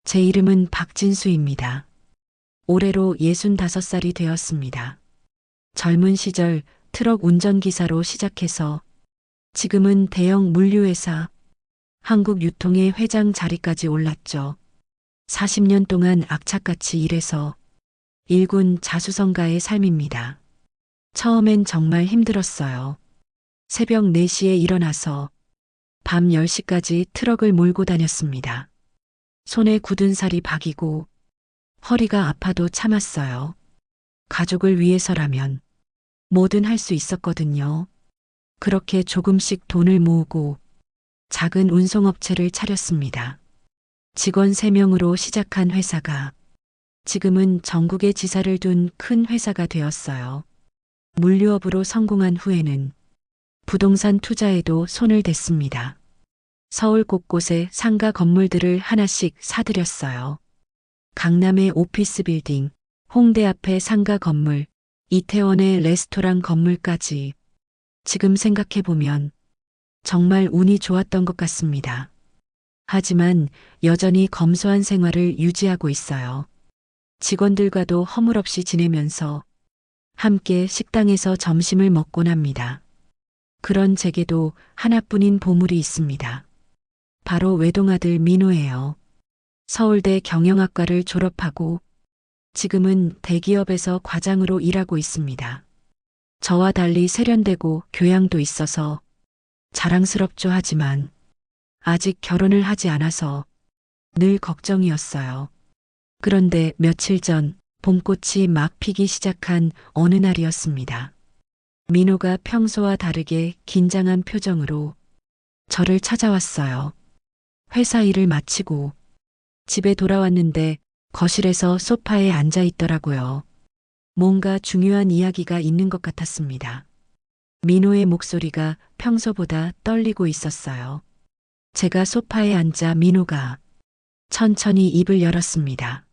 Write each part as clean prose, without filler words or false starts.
제 이름은 박진수입니다. 올해로 65살이 되었습니다. 젊은 시절 트럭 운전기사로 시작해서 지금은 대형 물류회사 한국유통의 회장 자리까지 올랐죠. 40년 동안 악착같이 일해서 일군 자수성가의 삶입니다. 처음엔 정말 힘들었어요. 새벽 4시에 일어나서 밤 10시까지 트럭을 몰고 다녔습니다. 손에 굳은 살이 박이고 허리가 아파도 참았어요. 가족을 위해서라면 뭐든 할 수 있었거든요. 그렇게 조금씩 돈을 모으고 작은 운송업체를 차렸습니다. 직원 3명으로 시작한 회사가 지금은 전국에 지사를 둔 큰 회사가 되었어요. 물류업으로 성공한 후에는 부동산 투자에도 손을 댔습니다. 서울 곳곳에 상가 건물들을 하나씩 사들였어요. 강남의 오피스 빌딩, 홍대 앞의 상가 건물, 이태원의 레스토랑 건물까지 지금 생각해보면 정말 운이 좋았던 것 같습니다. 하지만 여전히 검소한 생활을 유지하고 있어요. 직원들과도 허물없이 지내면서 함께 식당에서 점심을 먹곤 합니다. 그런 제게도 하나뿐인 보물이 있습니다. 바로 외동아들 민호예요. 서울대 경영학과를 졸업하고 지금은 대기업에서 과장으로 일하고 있습니다. 저와 달리 세련되고 교양도 있어서 자랑스럽죠. 하지만 아직 결혼을 하지 않아서 늘 걱정이었어요. 그런데 며칠 전 봄꽃이 막 피기 시작한 어느 날이었습니다. 민호가 평소와 다르게 긴장한 표정으로 저를 찾아왔어요. 회사 일을 마치고 집에 돌아왔는데 거실에서 소파에 앉아 있더라고요. 뭔가 중요한 이야기가 있는 것 같았습니다. 민호의 목소리가 평소보다 떨리고 있었어요. 제가 소파에 앉자 민호가 천천히 입을 열었습니다.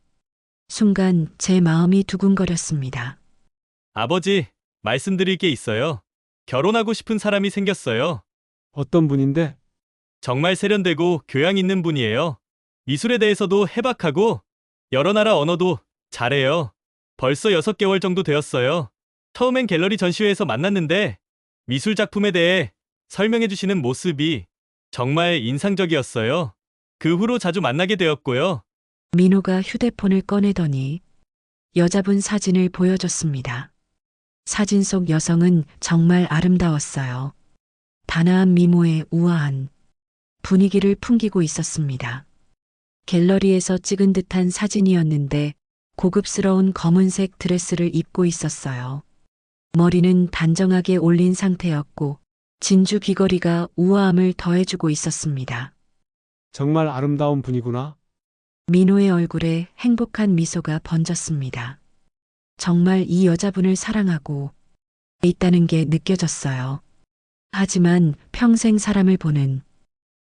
순간 제 마음이 두근거렸습니다. 아버지, 말씀드릴 게 있어요. 결혼하고 싶은 사람이 생겼어요. 어떤 분인데? 정말 세련되고 교양 있는 분이에요. 미술에 대해서도 해박하고 여러 나라 언어도 잘해요. 벌써 6개월 정도 되었어요. 처음엔 갤러리 전시회에서 만났는데 미술 작품에 대해 설명해 주시는 모습이 정말 인상적이었어요. 그 후로 자주 만나게 되었고요. 민호가 휴대폰을 꺼내더니 여자분 사진을 보여줬습니다. 사진 속 여성은 정말 아름다웠어요. 단아한 미모에 우아한 분위기를 풍기고 있었습니다. 갤러리에서 찍은 듯한 사진이었는데 고급스러운 검은색 드레스를 입고 있었어요. 머리는 단정하게 올린 상태였고 진주 귀걸이가 우아함을 더해주고 있었습니다. 정말 아름다운 분이구나. 민호의 얼굴에 행복한 미소가 번졌습니다. 정말 이 여자분을 사랑하고 있다는 게 느껴졌어요. 하지만 평생 사람을 보는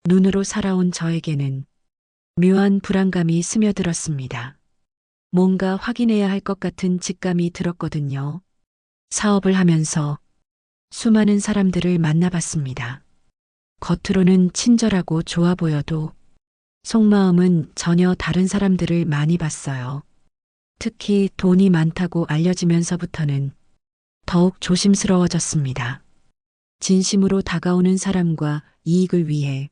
눈으로 살아온 저에게는 묘한 불안감이 스며들었습니다. 뭔가 확인해야 할 것 같은 직감이 들었거든요. 사업을 하면서 수많은 사람들을 만나봤습니다. 겉으로는 친절하고 좋아 보여도 속마음은 전혀 다른 사람들을 많이 봤어요. 특히 돈이 많다고 알려지면서부터는 더욱 조심스러워졌습니다. 진심으로 다가오는 사람과 이익을 위해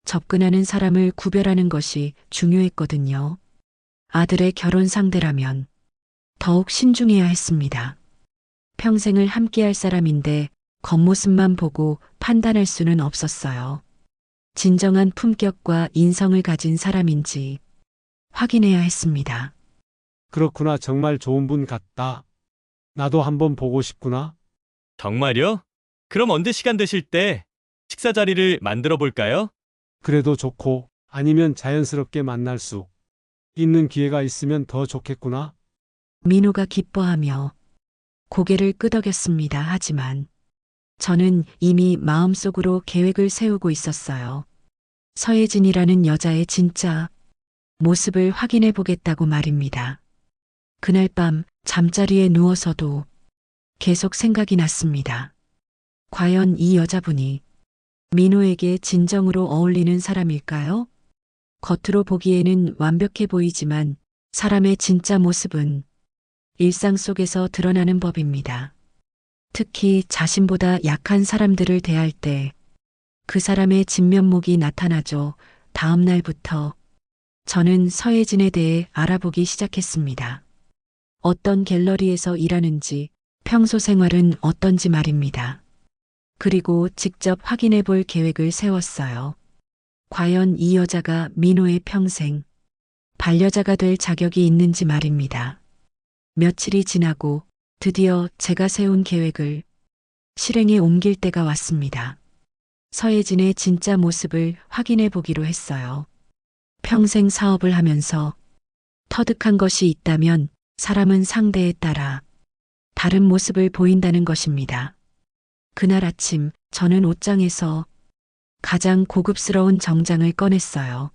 접근하는 사람을 구별하는 것이 중요했거든요. 아들의 결혼 상대라면 더욱 신중해야 했습니다. 평생을 함께할 사람인데 겉모습만 보고 판단할 수는 없었어요. 진정한 품격과 인성을 가진 사람인지 확인해야 했습니다. 그렇구나. 정말 좋은 분 같다. 나도 한번 보고 싶구나. 정말요? 그럼 언제 시간 되실 때 식사 자리를 만들어 볼까요? 그래도 좋고 아니면 자연스럽게 만날 수 있는 기회가 있으면 더 좋겠구나. 민호가 기뻐하며 고개를 끄덕였습니다. 하지만 저는 이미 마음속으로 계획을 세우고 있었어요. 서예진이라는 여자의 진짜 모습을 확인해 보겠다고 말입니다. 그날 밤 잠자리에 누워서도 계속 생각이 났습니다. 과연 이 여자분이 민호에게 진정으로 어울리는 사람일까요? 겉으로 보기에는 완벽해 보이지만 사람의 진짜 모습은 일상 속에서 드러나는 법입니다. 특히 자신보다 약한 사람들을 대할 때 그 사람의 진면목이 나타나죠. 다음 날부터 저는 서예진에 대해 알아보기 시작했습니다. 어떤 갤러리에서 일하는지, 평소 생활은 어떤지 말입니다. 그리고 직접 확인해 볼 계획을 세웠어요. 과연 이 여자가 민호의 평생 반려자가 될 자격이 있는지 말입니다. 며칠이 지나고 드디어 제가 세운 계획을 실행에 옮길 때가 왔습니다. 서예진의 진짜 모습을 확인해 보기로 했어요. 평생 사업을 하면서 터득한 것이 있다면 사람은 상대에 따라 다른 모습을 보인다는 것입니다. 그날 아침 저는 옷장에서 가장 고급스러운 정장을 꺼냈어요.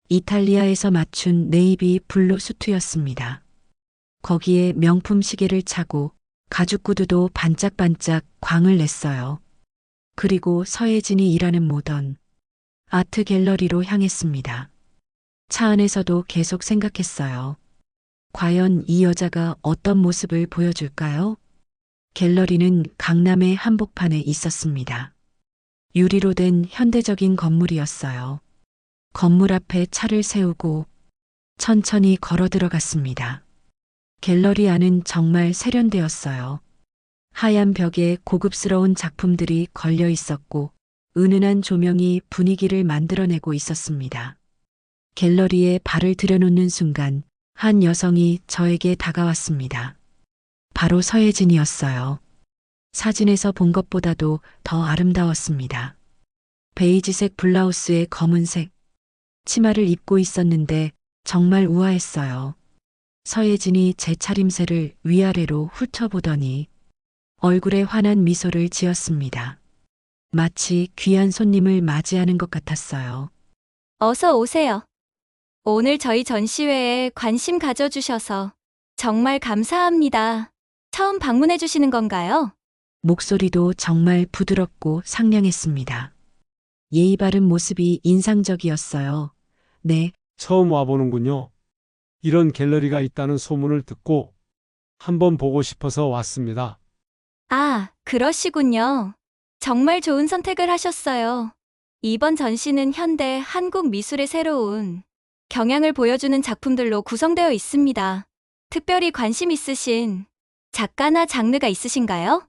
이탈리아에서 맞춘 네이비 블루 수트였습니다. 거기에 명품 시계를 차고 가죽 구두도 반짝반짝 광을 냈어요. 그리고 서예진이 일하는 모던 아트 갤러리로 향했습니다. 차 안에서도 계속 생각했어요. 과연 이 여자가 어떤 모습을 보여줄까요? 갤러리는 강남의 한복판에 있었습니다. 유리로 된 현대적인 건물이었어요. 건물 앞에 차를 세우고 천천히 걸어 들어갔습니다. 갤러리 안은 정말 세련되었어요. 하얀 벽에 고급스러운 작품들이 걸려 있었고 은은한 조명이 분위기를 만들어내고 있었습니다. 갤러리에 발을 들여놓는 순간 한 여성이 저에게 다가왔습니다. 바로 서예진이었어요. 사진에서 본 것보다도 더 아름다웠습니다. 베이지색 블라우스에 검은색 치마를 입고 있었는데 정말 우아했어요. 서예진이 제 차림새를 위아래로 훑어보더니 얼굴에 환한 미소를 지었습니다. 마치 귀한 손님을 맞이하는 것 같았어요. 어서 오세요. 오늘 저희 전시회에 관심 가져주셔서 정말 감사합니다. 처음 방문해 주시는 건가요? 목소리도 정말 부드럽고 상냥했습니다. 예의 바른 모습이 인상적이었어요. 네, 처음 와보는군요. 이런 갤러리가 있다는 소문을 듣고 한번 보고 싶어서 왔습니다. 아, 그러시군요. 정말 좋은 선택을 하셨어요. 이번 전시는 현대 한국 미술의 새로운 경향을 보여주는 작품들로 구성되어 있습니다. 특별히 관심 있으신 작가나 장르가 있으신가요?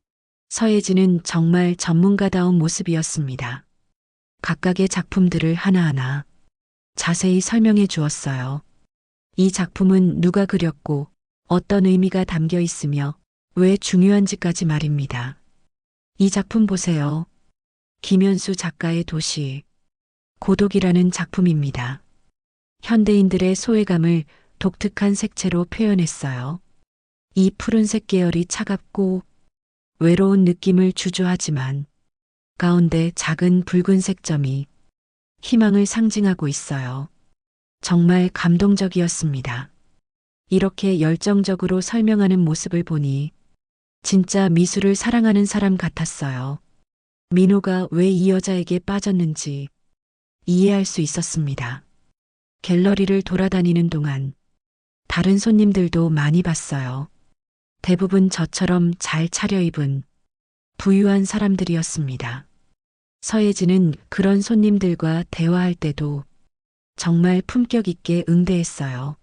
서예진은 정말 전문가다운 모습이었습니다. 각각의 작품들을 하나하나 자세히 설명해 주었어요. 이 작품은 누가 그렸고 어떤 의미가 담겨 있으며 왜 중요한지까지 말입니다. 이 작품 보세요. 김현수 작가의 도시, 고독이라는 작품입니다. 현대인들의 소외감을 독특한 색채로 표현했어요. 이 푸른색 계열이 차갑고 외로운 느낌을 주조하지만 가운데 작은 붉은색 점이 희망을 상징하고 있어요. 정말 감동적이었습니다. 이렇게 열정적으로 설명하는 모습을 보니 진짜 미술을 사랑하는 사람 같았어요. 민호가 왜 이 여자에게 빠졌는지 이해할 수 있었습니다. 갤러리를 돌아다니는 동안 다른 손님들도 많이 봤어요. 대부분 저처럼 잘 차려입은 부유한 사람들이었습니다. 서예진은 그런 손님들과 대화할 때도 정말 품격 있게 응대했어요.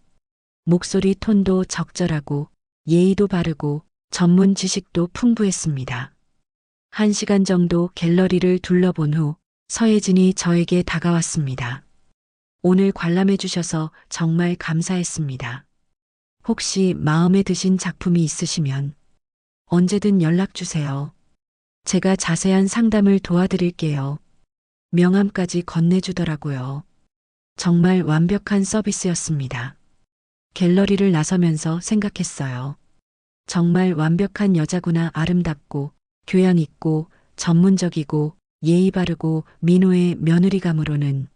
목소리 톤도 적절하고 예의도 바르고 전문 지식도 풍부했습니다. 1시간 정도 갤러리를 둘러본 후 서예진이 저에게 다가왔습니다. 오늘 관람해 주셔서 정말 감사했습니다. 혹시 마음에 드신 작품이 있으시면 언제든 연락 주세요. 제가 자세한 상담을 도와드릴게요. 명함까지 건네주더라고요. 정말 완벽한 서비스였습니다. 갤러리를 나서면서 생각했어요. 정말 완벽한 여자구나. 아름답고 교양 있고 전문적이고 예의 바르고 민호의 며느리감으로는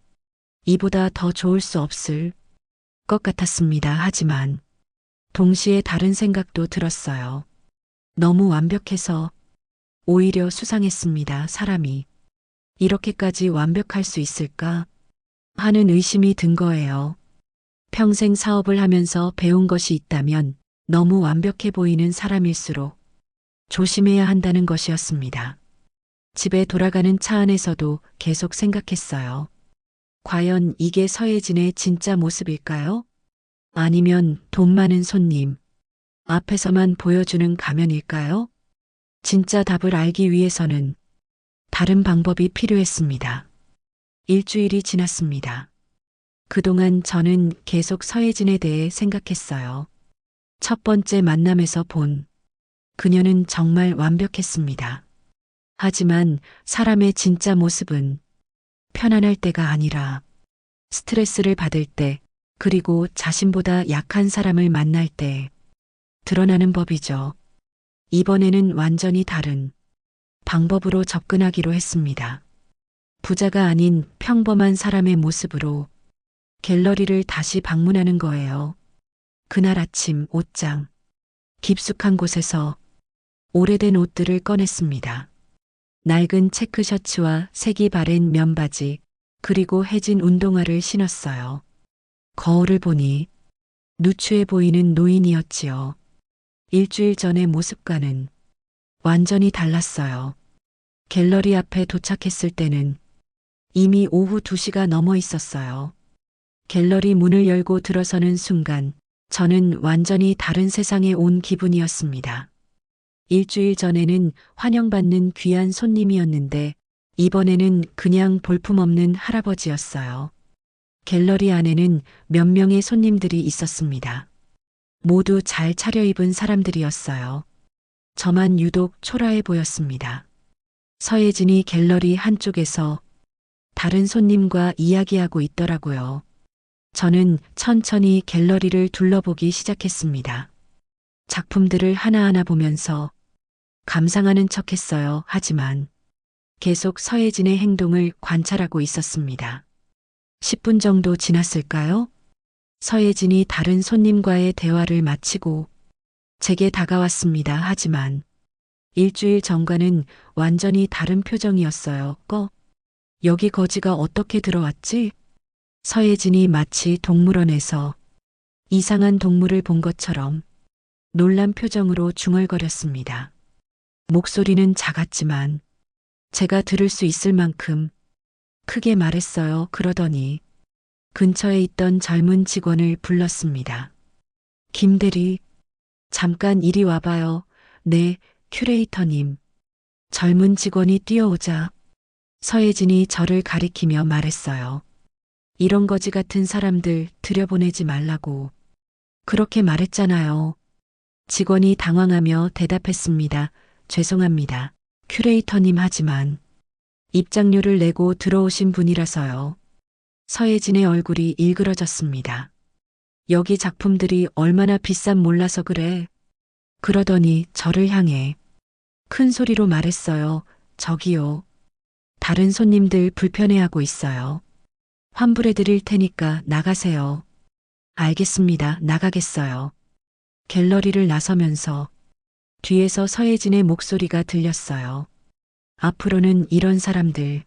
이보다 더 좋을 수 없을 것 같았습니다. 하지만 동시에 다른 생각도 들었어요. 너무 완벽해서 오히려 수상했습니다. 사람이 이렇게까지 완벽할 수 있을까? 하는 의심이 든 거예요. 평생 사업을 하면서 배운 것이 있다면 너무 완벽해 보이는 사람일수록 조심해야 한다는 것이었습니다. 집에 돌아가는 차 안에서도 계속 생각했어요. 과연 이게 서예진의 진짜 모습일까요? 아니면 돈 많은 손님 앞에서만 보여주는 가면일까요? 진짜 답을 알기 위해서는 다른 방법이 필요했습니다. 일주일이 지났습니다. 그동안 저는 계속 서예진에 대해 생각했어요. 첫 번째 만남에서 본 그녀는 정말 완벽했습니다. 하지만 사람의 진짜 모습은 편안할 때가 아니라 스트레스를 받을 때, 그리고 자신보다 약한 사람을 만날 때 드러나는 법이죠. 이번에는 완전히 다른 방법으로 접근하기로 했습니다. 부자가 아닌 평범한 사람의 모습으로 갤러리를 다시 방문하는 거예요. 그날 아침 옷장 깊숙한 곳에서 오래된 옷들을 꺼냈습니다. 낡은 체크 셔츠와 색이 바랜 면바지, 그리고 해진 운동화를 신었어요. 거울을 보니 누추해 보이는 노인이었지요. 일주일 전의 모습과는 완전히 달랐어요. 갤러리 앞에 도착했을 때는 이미 오후 2시가 넘어 있었어요. 갤러리 문을 열고 들어서는 순간 저는 완전히 다른 세상에 온 기분이었습니다. 일주일 전에는 환영받는 귀한 손님이었는데 이번에는 그냥 볼품없는 할아버지였어요. 갤러리 안에는 몇 명의 손님들이 있었습니다. 모두 잘 차려입은 사람들이었어요. 저만 유독 초라해 보였습니다. 서예진이 갤러리 한쪽에서 다른 손님과 이야기하고 있더라고요. 저는 천천히 갤러리를 둘러보기 시작했습니다. 작품들을 하나하나 보면서 감상하는 척했어요. 하지만 계속 서예진의 행동을 관찰하고 있었습니다. 10분 정도 지났을까요? 서예진이 다른 손님과의 대화를 마치고 제게 다가왔습니다. 하지만 일주일 전과는 완전히 다른 표정이었어요. 여기 거지가 어떻게 들어왔지? 서예진이 마치 동물원에서 이상한 동물을 본 것처럼 놀란 표정으로 중얼거렸습니다. 목소리는 작았지만 제가 들을 수 있을 만큼 크게 말했어요. 그러더니 근처에 있던 젊은 직원을 불렀습니다. 김대리, 잠깐 이리 와봐요. 네, 큐레이터님. 젊은 직원이 뛰어오자 서예진이 저를 가리키며 말했어요. 이런 거지 같은 사람들 들여보내지 말라고. 그렇게 말했잖아요. 직원이 당황하며 대답했습니다. 죄송합니다. 큐레이터님, 하지만 입장료를 내고 들어오신 분이라서요. 서예진의 얼굴이 일그러졌습니다. 여기 작품들이 얼마나 비싼 몰라서 그래. 그러더니 저를 향해 큰 소리로 말했어요. 저기요. 다른 손님들 불편해하고 있어요. 환불해 드릴 테니까 나가세요. 알겠습니다. 나가겠어요. 갤러리를 나서면서 뒤에서 서예진의 목소리가 들렸어요. 앞으로는 이런 사람들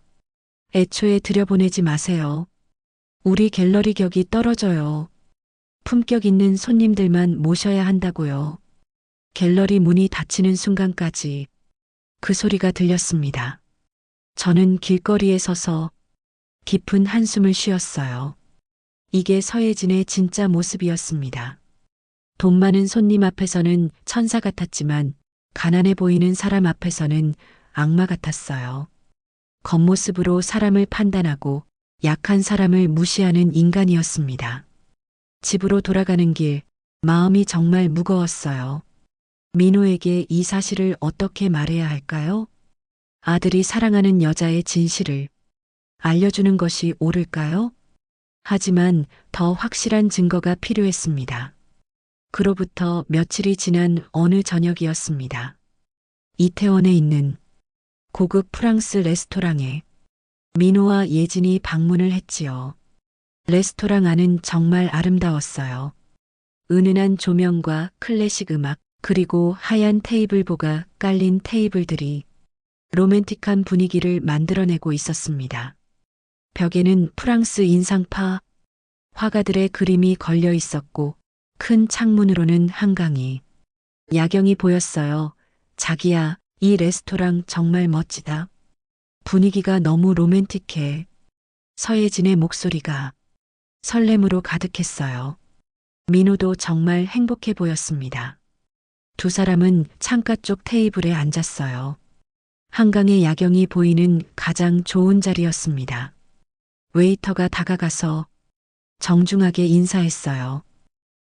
애초에 들여보내지 마세요. 우리 갤러리 격이 떨어져요. 품격 있는 손님들만 모셔야 한다고요. 갤러리 문이 닫히는 순간까지 그 소리가 들렸습니다. 저는 길거리에 서서 깊은 한숨을 쉬었어요. 이게 서예진의 진짜 모습이었습니다. 돈 많은 손님 앞에서는 천사 같았지만 가난해 보이는 사람 앞에서는 악마 같았어요. 겉모습으로 사람을 판단하고 약한 사람을 무시하는 인간이었습니다. 집으로 돌아가는 길, 마음이 정말 무거웠어요. 민호에게 이 사실을 어떻게 말해야 할까요? 아들이 사랑하는 여자의 진실을 알려주는 것이 옳을까요? 하지만 더 확실한 증거가 필요했습니다. 그로부터 며칠이 지난 어느 저녁이었습니다. 이태원에 있는 고급 프랑스 레스토랑에 민호와 예진이 방문을 했지요. 레스토랑 안은 정말 아름다웠어요. 은은한 조명과 클래식 음악, 그리고 하얀 테이블보가 깔린 테이블들이 로맨틱한 분위기를 만들어내고 있었습니다. 벽에는 프랑스 인상파 화가들의 그림이 걸려 있었고 큰 창문으로는 한강이 야경이 보였어요. 자기야, 이 레스토랑 정말 멋지다. 분위기가 너무 로맨틱해. 서예진의 목소리가 설렘으로 가득했어요. 민호도 정말 행복해 보였습니다. 두 사람은 창가 쪽 테이블에 앉았어요. 한강의 야경이 보이는 가장 좋은 자리였습니다. 웨이터가 다가가서 정중하게 인사했어요.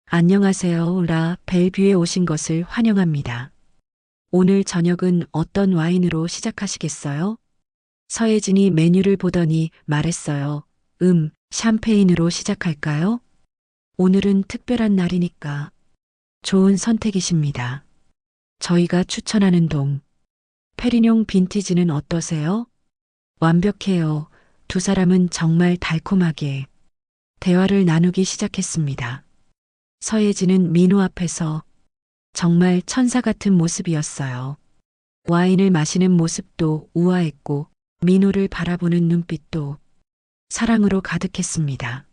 안녕하세요. 라 벨뷰에 오신 것을 환영합니다. 오늘 저녁은 어떤 와인으로 시작하시겠어요? 서예진이 메뉴를 보더니 말했어요. 샴페인으로 시작할까요? 오늘은 특별한 날이니까. 좋은 선택이십니다. 저희가 추천하는 페리뇽 빈티지는 어떠세요? 완벽해요. 두 사람은 정말 달콤하게 대화를 나누기 시작했습니다. 서예진은 민호 앞에서 정말 천사 같은 모습이었어요. 와인을 마시는 모습도 우아했고 민호를 바라보는 눈빛도 사랑으로 가득했습니다.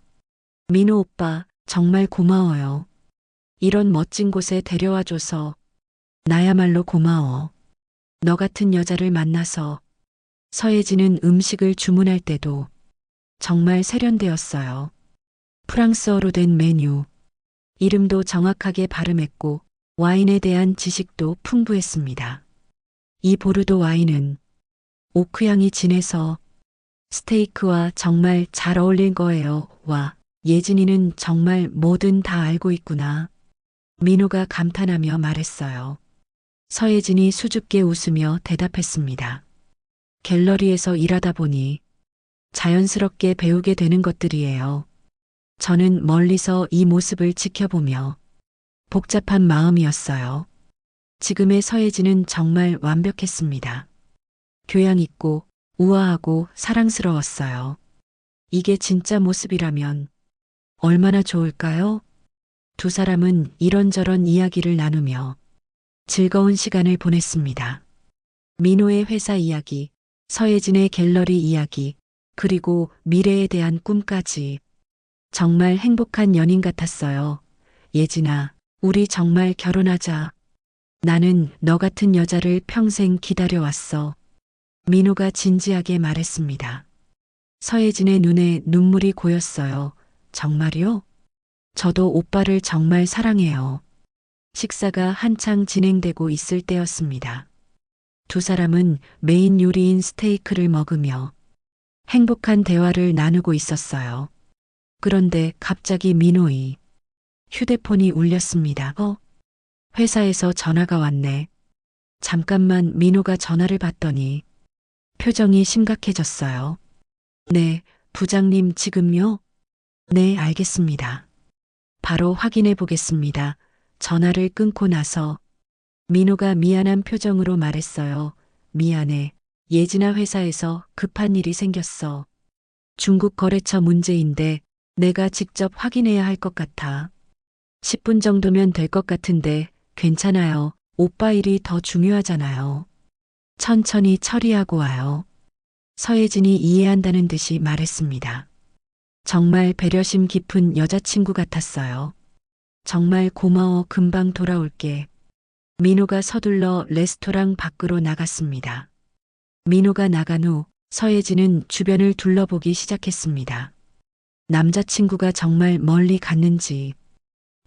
민호 오빠, 정말 고마워요. 이런 멋진 곳에 데려와줘서 나야말로 고마워. 너 같은 여자를 만나서. 서예진은 음식을 주문할 때도 정말 세련되었어요. 프랑스어로 된 메뉴, 이름도 정확하게 발음했고 와인에 대한 지식도 풍부했습니다. 이 보르도 와인은 오크향이 진해서 스테이크와 정말 잘 어울릴 거예요. 와, 예진이는 정말 뭐든 다 알고 있구나. 민호가 감탄하며 말했어요. 서예진이 수줍게 웃으며 대답했습니다. 갤러리에서 일하다 보니 자연스럽게 배우게 되는 것들이에요. 저는 멀리서 이 모습을 지켜보며 복잡한 마음이었어요. 지금의 서예진은 정말 완벽했습니다. 교양 있고 우아하고 사랑스러웠어요. 이게 진짜 모습이라면 얼마나 좋을까요? 두 사람은 이런저런 이야기를 나누며 즐거운 시간을 보냈습니다. 민호의 회사 이야기, 서예진의 갤러리 이야기, 그리고 미래에 대한 꿈까지. 정말 행복한 연인 같았어요. 예진아, 우리 정말 결혼하자. 나는 너 같은 여자를 평생 기다려왔어. 민호가 진지하게 말했습니다. 서예진의 눈에 눈물이 고였어요. 정말요? 저도 오빠를 정말 사랑해요. 식사가 한창 진행되고 있을 때였습니다. 두 사람은 메인 요리인 스테이크를 먹으며 행복한 대화를 나누고 있었어요. 그런데 갑자기 민호의 휴대폰이 울렸습니다. 회사에서 전화가 왔네. 잠깐만. 민호가 전화를 받더니 표정이 심각해졌어요. 네, 부장님 지금요? 네, 알겠습니다. 바로 확인해 보겠습니다. 전화를 끊고 나서 민호가 미안한 표정으로 말했어요. 미안해. 예진아, 회사에서 급한 일이 생겼어. 중국 거래처 문제인데 내가 직접 확인해야 할 것 같아. 10분 정도면 될 것 같은데 괜찮아요. 오빠 일이 더 중요하잖아요. 천천히 처리하고 와요. 서예진이 이해한다는 듯이 말했습니다. 정말 배려심 깊은 여자친구 같았어요. 정말 고마워. 금방 돌아올게. 민호가 서둘러 레스토랑 밖으로 나갔습니다. 민호가 나간 후 서예진은 주변을 둘러보기 시작했습니다. 남자친구가 정말 멀리 갔는지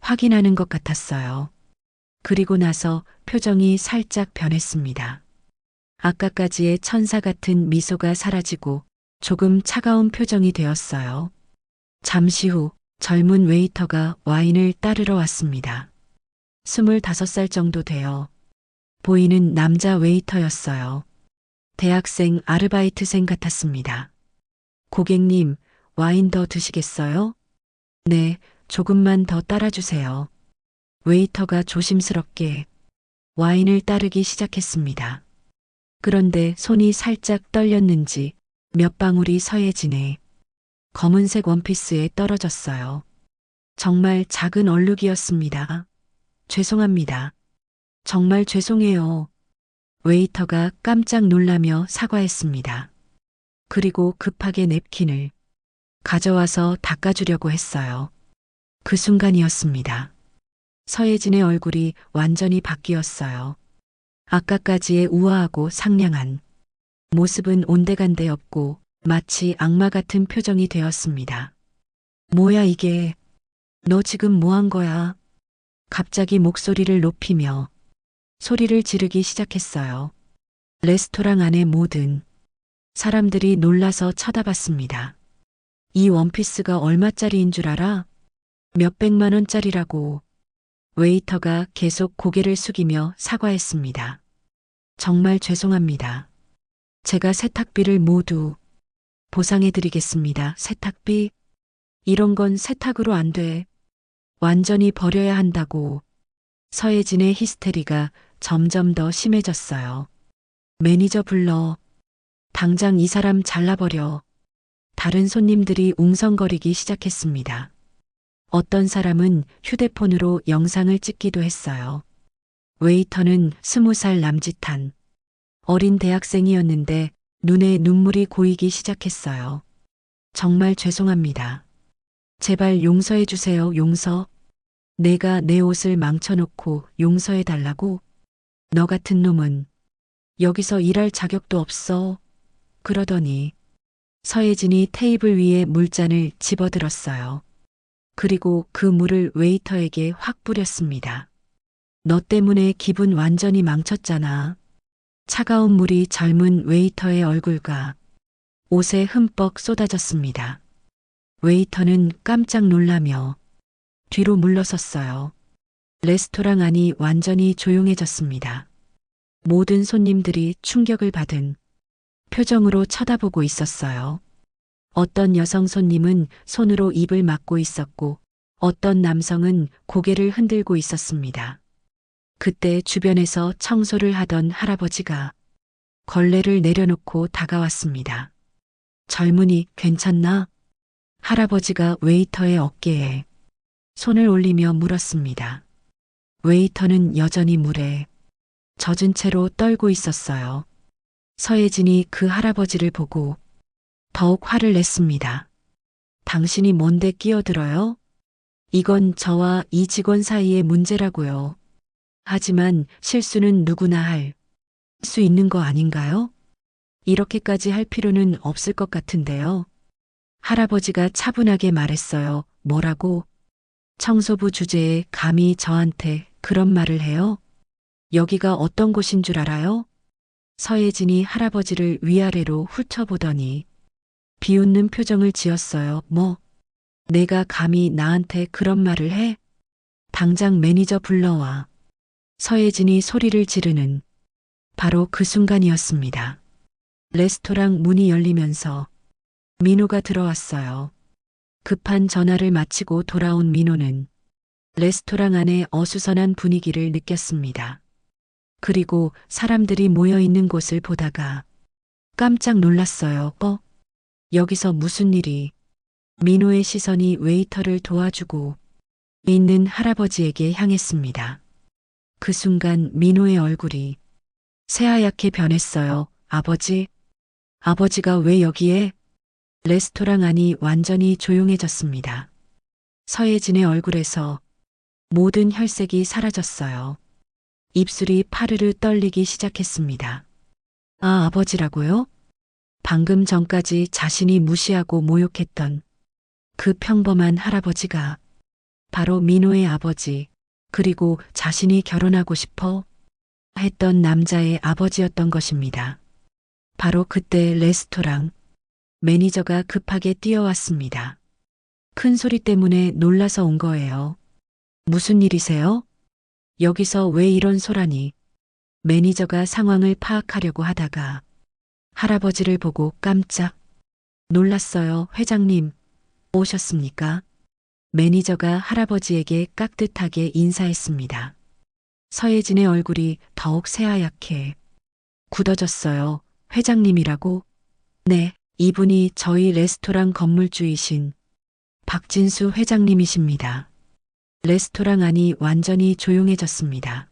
확인하는 것 같았어요. 그리고 나서 표정이 살짝 변했습니다. 아까까지의 천사 같은 미소가 사라지고 조금 차가운 표정이 되었어요. 잠시 후 젊은 웨이터가 와인을 따르러 왔습니다. 25살 정도 되어 보이는 남자 웨이터였어요. 대학생 아르바이트생 같았습니다. 고객님, 와인 더 드시겠어요? 네, 조금만 더 따라주세요. 웨이터가 조심스럽게 와인을 따르기 시작했습니다. 그런데 손이 살짝 떨렸는지 몇 방울이 서예진의 검은색 원피스에 떨어졌어요. 정말 작은 얼룩이었습니다. 죄송합니다. 정말 죄송해요. 웨이터가 깜짝 놀라며 사과했습니다. 그리고 급하게 냅킨을 가져와서 닦아주려고 했어요. 그 순간이었습니다. 서예진의 얼굴이 완전히 바뀌었어요. 아까까지의 우아하고 상냥한 모습은 온데간데 없고 마치 악마 같은 표정이 되었습니다. 뭐야 이게? 너 지금 뭐 한 거야? 갑자기 목소리를 높이며 소리를 지르기 시작했어요. 레스토랑 안의 모든 사람들이 놀라서 쳐다봤습니다. 이 원피스가 얼마짜리인 줄 알아? 몇백만 원짜리라고. 웨이터가 계속 고개를 숙이며 사과했습니다. 정말 죄송합니다. 제가 세탁비를 모두 보상해드리겠습니다. 세탁비? 이런 건 세탁으로 안 돼. 완전히 버려야 한다고. 서예진의 히스테리가 점점 더 심해졌어요. 매니저 불러. 당장 이 사람 잘라버려. 다른 손님들이 웅성거리기 시작했습니다. 어떤 사람은 휴대폰으로 영상을 찍기도 했어요. 웨이터는 20살 남짓한 어린 대학생이었는데 눈에 눈물이 고이기 시작했어요. 정말 죄송합니다. 제발 용서해 주세요. 용서? 내가 내 옷을 망쳐놓고 용서해 달라고? 너 같은 놈은 여기서 일할 자격도 없어. 그러더니 서예진이 테이블 위에 물잔을 집어들었어요. 그리고 그 물을 웨이터에게 확 뿌렸습니다. 너 때문에 기분 완전히 망쳤잖아. 차가운 물이 젊은 웨이터의 얼굴과 옷에 흠뻑 쏟아졌습니다. 웨이터는 깜짝 놀라며 뒤로 물러섰어요. 레스토랑 안이 완전히 조용해졌습니다. 모든 손님들이 충격을 받은 표정으로 쳐다보고 있었어요. 어떤 여성 손님은 손으로 입을 막고 있었고 어떤 남성은 고개를 흔들고 있었습니다. 그때 주변에서 청소를 하던 할아버지가 걸레를 내려놓고 다가왔습니다. 젊은이 괜찮나? 할아버지가 웨이터의 어깨에 손을 올리며 물었습니다. 웨이터는 여전히 물에 젖은 채로 떨고 있었어요. 서예진이 그 할아버지를 보고 더욱 화를 냈습니다. 당신이 뭔데 끼어들어요? 이건 저와 이 직원 사이의 문제라고요. 하지만 실수는 누구나 할 수 있는 거 아닌가요? 이렇게까지 할 필요는 없을 것 같은데요. 할아버지가 차분하게 말했어요. 뭐라고? 청소부 주제에 감히 저한테 그런 말을 해요? 여기가 어떤 곳인 줄 알아요? 서예진이 할아버지를 위아래로 훑어보더니 비웃는 표정을 지었어요. 뭐? 내가 감히 나한테 그런 말을 해? 당장 매니저 불러와. 서예진이 소리를 지르는 바로 그 순간이었습니다. 레스토랑 문이 열리면서 민호가 들어왔어요. 급한 전화를 마치고 돌아온 민호는 레스토랑 안의 어수선한 분위기를 느꼈습니다. 그리고 사람들이 모여 있는 곳을 보다가 깜짝 놀랐어요. 여기서 무슨 일이? 민호의 시선이 웨이터를 도와주고 있는 할아버지에게 향했습니다. 그 순간 민호의 얼굴이 새하얗게 변했어요. 아버지? 아버지가 왜 여기에? 레스토랑 안이 완전히 조용해졌습니다. 서예진의 얼굴에서 모든 혈색이 사라졌어요. 입술이 파르르 떨리기 시작했습니다. 아, 아버지라고요? 방금 전까지 자신이 무시하고 모욕했던 그 평범한 할아버지가 바로 민호의 아버지, 그리고 자신이 결혼하고 싶어 했던 남자의 아버지였던 것입니다. 바로 그때 레스토랑 매니저가 급하게 뛰어왔습니다. 큰 소리 때문에 놀라서 온 거예요. 무슨 일이세요? 여기서 왜 이런 소란이? 매니저가 상황을 파악하려고 하다가 할아버지를 보고 깜짝 놀랐어요. 회장님, 오셨습니까? 매니저가 할아버지에게 깍듯하게 인사했습니다. 서예진의 얼굴이 더욱 새하얗게 굳어졌어요. 회장님이라고? 네, 이분이 저희 레스토랑 건물주이신 박진수 회장님이십니다. 레스토랑 안이 완전히 조용해졌습니다.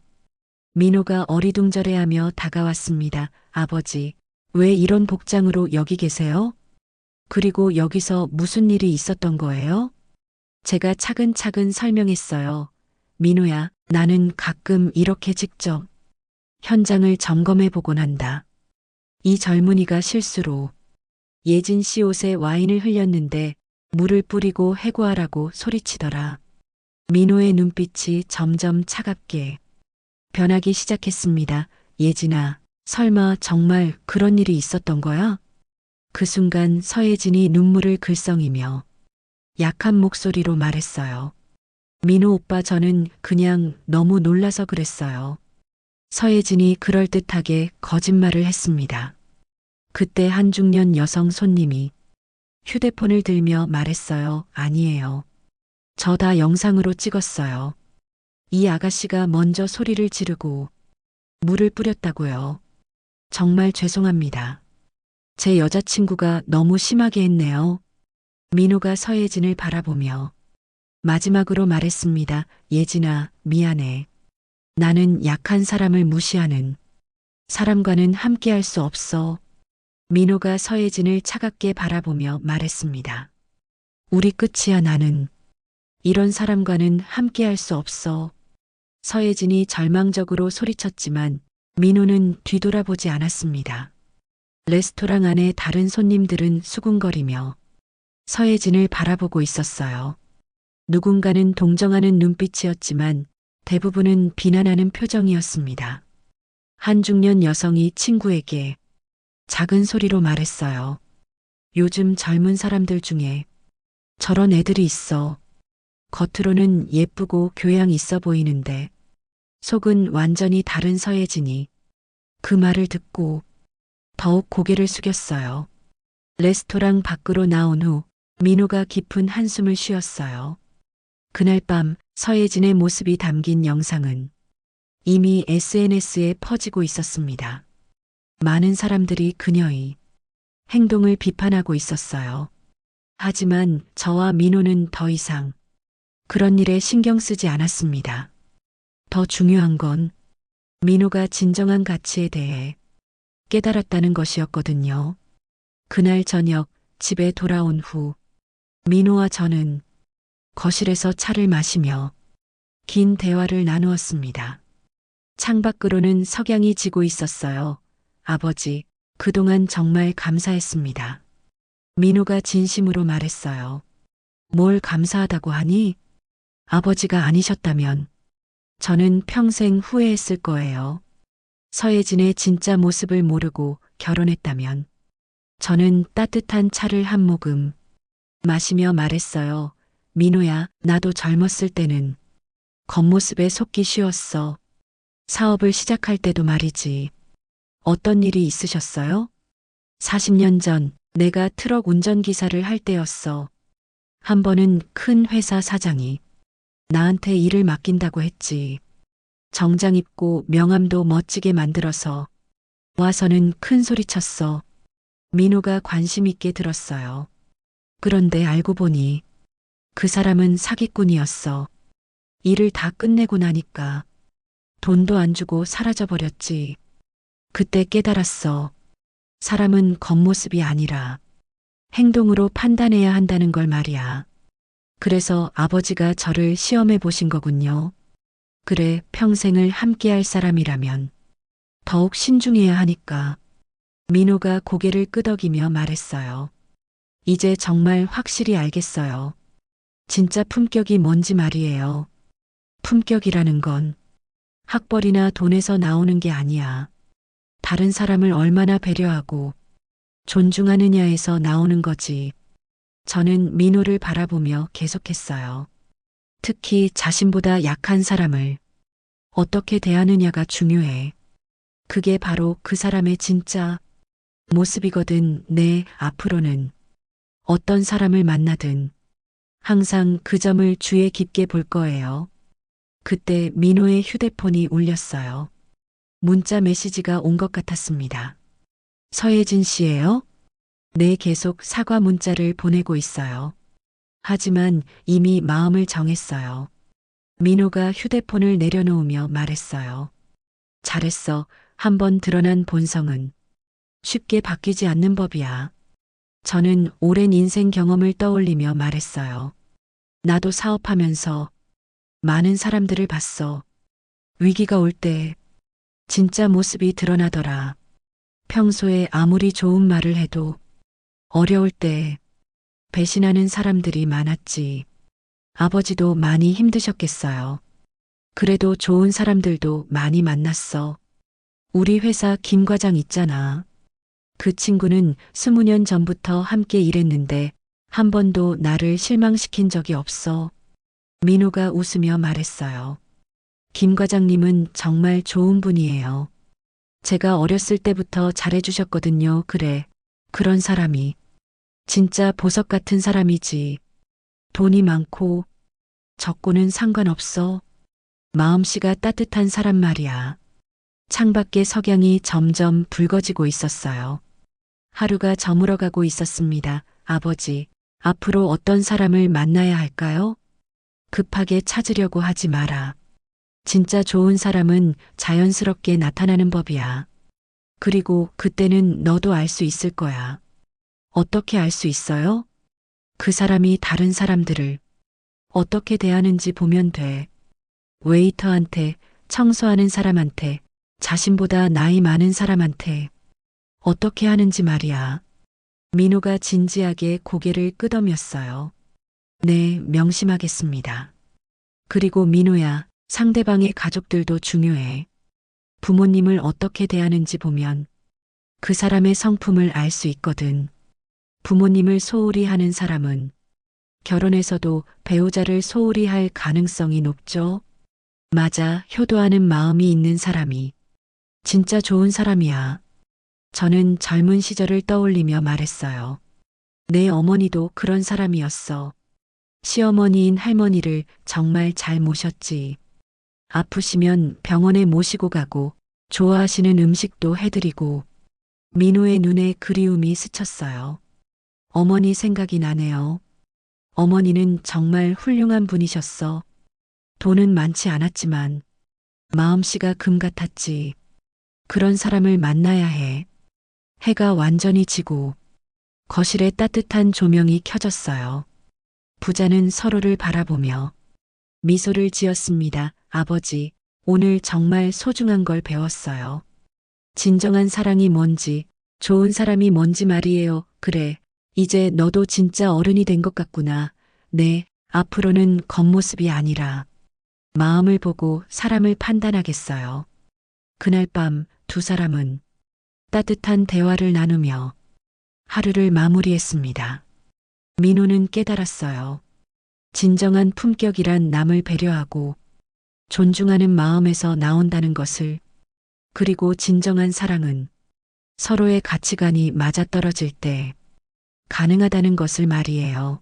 민호가 어리둥절해하며 다가왔습니다. 아버지, 왜 이런 복장으로 여기 계세요? 그리고 여기서 무슨 일이 있었던 거예요? 제가 차근차근 설명했어요. 민호야, 나는 가끔 이렇게 직접 현장을 점검해 보곤 한다. 이 젊은이가 실수로 예진 씨 옷에 와인을 흘렸는데 물을 뿌리고 해고하라고 소리치더라. 민호의 눈빛이 점점 차갑게 변하기 시작했습니다. 예진아, 설마 정말 그런 일이 있었던 거야? 그 순간 서예진이 눈물을 글썽이며 약한 목소리로 말했어요. 민호 오빠, 저는 그냥 너무 놀라서 그랬어요. 서예진이 그럴듯하게 거짓말을 했습니다. 그때 한 중년 여성 손님이 휴대폰을 들며 말했어요. 아니에요. 저 다 영상으로 찍었어요. 이 아가씨가 먼저 소리를 지르고 물을 뿌렸다고요. 정말 죄송합니다. 제 여자친구가 너무 심하게 했네요. 민호가 서예진을 바라보며 마지막으로 말했습니다. 예진아, 미안해. 나는 약한 사람을 무시하는 사람과는 함께할 수 없어. 민호가 서예진을 차갑게 바라보며 말했습니다. 우리 끝이야. 나는 이런 사람과는 함께할 수 없어. 서예진이 절망적으로 소리쳤지만 민호는 뒤돌아보지 않았습니다. 레스토랑 안에 다른 손님들은 수군거리며 서예진을 바라보고 있었어요. 누군가는 동정하는 눈빛이었지만 대부분은 비난하는 표정이었습니다. 한 중년 여성이 친구에게 작은 소리로 말했어요. 요즘 젊은 사람들 중에 저런 애들이 있어. 겉으로는 예쁘고 교양 있어 보이는데 속은 완전히 다른. 서예진이 그 말을 듣고 더욱 고개를 숙였어요. 레스토랑 밖으로 나온 후 민호가 깊은 한숨을 쉬었어요. 그날 밤 서예진의 모습이 담긴 영상은 이미 SNS에 퍼지고 있었습니다. 많은 사람들이 그녀의 행동을 비판하고 있었어요. 하지만 저와 민호는 더 이상 그런 일에 신경 쓰지 않았습니다. 더 중요한 건 민호가 진정한 가치에 대해 깨달았다는 것이었거든요. 그날 저녁 집에 돌아온 후 민호와 저는 거실에서 차를 마시며 긴 대화를 나누었습니다. 창밖으로는 석양이 지고 있었어요. 아버지, 그동안 정말 감사했습니다. 민호가 진심으로 말했어요. 뭘 감사하다고 하니? 아버지가 아니셨다면 저는 평생 후회했을 거예요. 서예진의 진짜 모습을 모르고 결혼했다면 저는 따뜻한 차를 한 모금 마시며 말했어요. 민호야, 나도 젊었을 때는 겉모습에 속기 쉬웠어. 사업을 시작할 때도 말이지. 어떤 일이 있으셨어요? 40년 전 내가 트럭 운전기사를 할 때였어. 한 번은 큰 회사 사장이 나한테 일을 맡긴다고 했지. 정장 입고 명함도 멋지게 만들어서 와서는 큰 소리 쳤어. 민호가 관심 있게 들었어요. 그런데 알고 보니 그 사람은 사기꾼이었어. 일을 다 끝내고 나니까 돈도 안 주고 사라져 버렸지. 그때 깨달았어. 사람은 겉모습이 아니라 행동으로 판단해야 한다는 걸 말이야. 그래서 아버지가 저를 시험해 보신 거군요. 그래, 평생을 함께할 사람이라면 더욱 신중해야 하니까. 민호가 고개를 끄덕이며 말했어요. 이제 정말 확실히 알겠어요. 진짜 품격이 뭔지 말이에요. 품격이라는 건 학벌이나 돈에서 나오는 게 아니야. 다른 사람을 얼마나 배려하고 존중하느냐에서 나오는 거지. 저는 민호를 바라보며 계속했어요. 특히 자신보다 약한 사람을 어떻게 대하느냐가 중요해. 그게 바로 그 사람의 진짜 모습이거든. 네, 앞으로는 어떤 사람을 만나든 항상 그 점을 주의 깊게 볼 거예요. 그때 민호의 휴대폰이 울렸어요. 문자 메시지가 온 것 같았습니다. 서예진 씨예요? 네, 계속 사과 문자를 보내고 있어요. 하지만 이미 마음을 정했어요. 민호가 휴대폰을 내려놓으며 말했어요. 잘했어. 한번 드러난 본성은 쉽게 바뀌지 않는 법이야. 저는 오랜 인생 경험을 떠올리며 말했어요. 나도 사업하면서 많은 사람들을 봤어. 위기가 올 때 진짜 모습이 드러나더라. 평소에 아무리 좋은 말을 해도 어려울 때 배신하는 사람들이 많았지. 아버지도 많이 힘드셨겠어요. 그래도 좋은 사람들도 많이 만났어. 우리 회사 김 과장 있잖아. 그 친구는 20년 전부터 함께 일했는데 한 번도 나를 실망시킨 적이 없어. 민호가 웃으며 말했어요. 김 과장님은 정말 좋은 분이에요. 제가 어렸을 때부터 잘해주셨거든요. 그래. 그런 사람이 진짜 보석 같은 사람이지. 돈이 많고 적고는 상관없어. 마음씨가 따뜻한 사람 말이야. 창밖의 석양이 점점 붉어지고 있었어요. 하루가 저물어가고 있었습니다. 아버지, 앞으로 어떤 사람을 만나야 할까요? 급하게 찾으려고 하지 마라. 진짜 좋은 사람은 자연스럽게 나타나는 법이야. 그리고 그때는 너도 알 수 있을 거야. 어떻게 알 수 있어요? 그 사람이 다른 사람들을 어떻게 대하는지 보면 돼. 웨이터한테, 청소하는 사람한테, 자신보다 나이 많은 사람한테 어떻게 하는지 말이야. 민호가 진지하게 고개를 끄덕였어요. 네, 명심하겠습니다. 그리고 민호야, 상대방의 가족들도 중요해. 부모님을 어떻게 대하는지 보면 그 사람의 성품을 알 수 있거든. 부모님을 소홀히 하는 사람은 결혼해서도 배우자를 소홀히 할 가능성이 높죠. 맞아, 효도하는 마음이 있는 사람이 진짜 좋은 사람이야. 저는 젊은 시절을 떠올리며 말했어요. 내 어머니도 그런 사람이었어. 시어머니인 할머니를 정말 잘 모셨지. 아프시면 병원에 모시고 가고 좋아하시는 음식도 해드리고. 민호의 눈에 그리움이 스쳤어요. 어머니 생각이 나네요. 어머니는 정말 훌륭한 분이셨어. 돈은 많지 않았지만 마음씨가 금 같았지. 그런 사람을 만나야 해. 해가 완전히 지고 거실에 따뜻한 조명이 켜졌어요. 부자는 서로를 바라보며 미소를 지었습니다. 아버지, 오늘 정말 소중한 걸 배웠어요. 진정한 사랑이 뭔지, 좋은 사람이 뭔지 말이에요. 그래, 이제 너도 진짜 어른이 된 것 같구나. 네, 앞으로는 겉모습이 아니라 마음을 보고 사람을 판단하겠어요. 그날 밤 두 사람은 따뜻한 대화를 나누며 하루를 마무리했습니다. 민호는 깨달았어요. 진정한 품격이란 남을 배려하고 존중하는 마음에서 나온다는 것을. 그리고 진정한 사랑은 서로의 가치관이 맞아떨어질 때 가능하다는 것을 말이에요.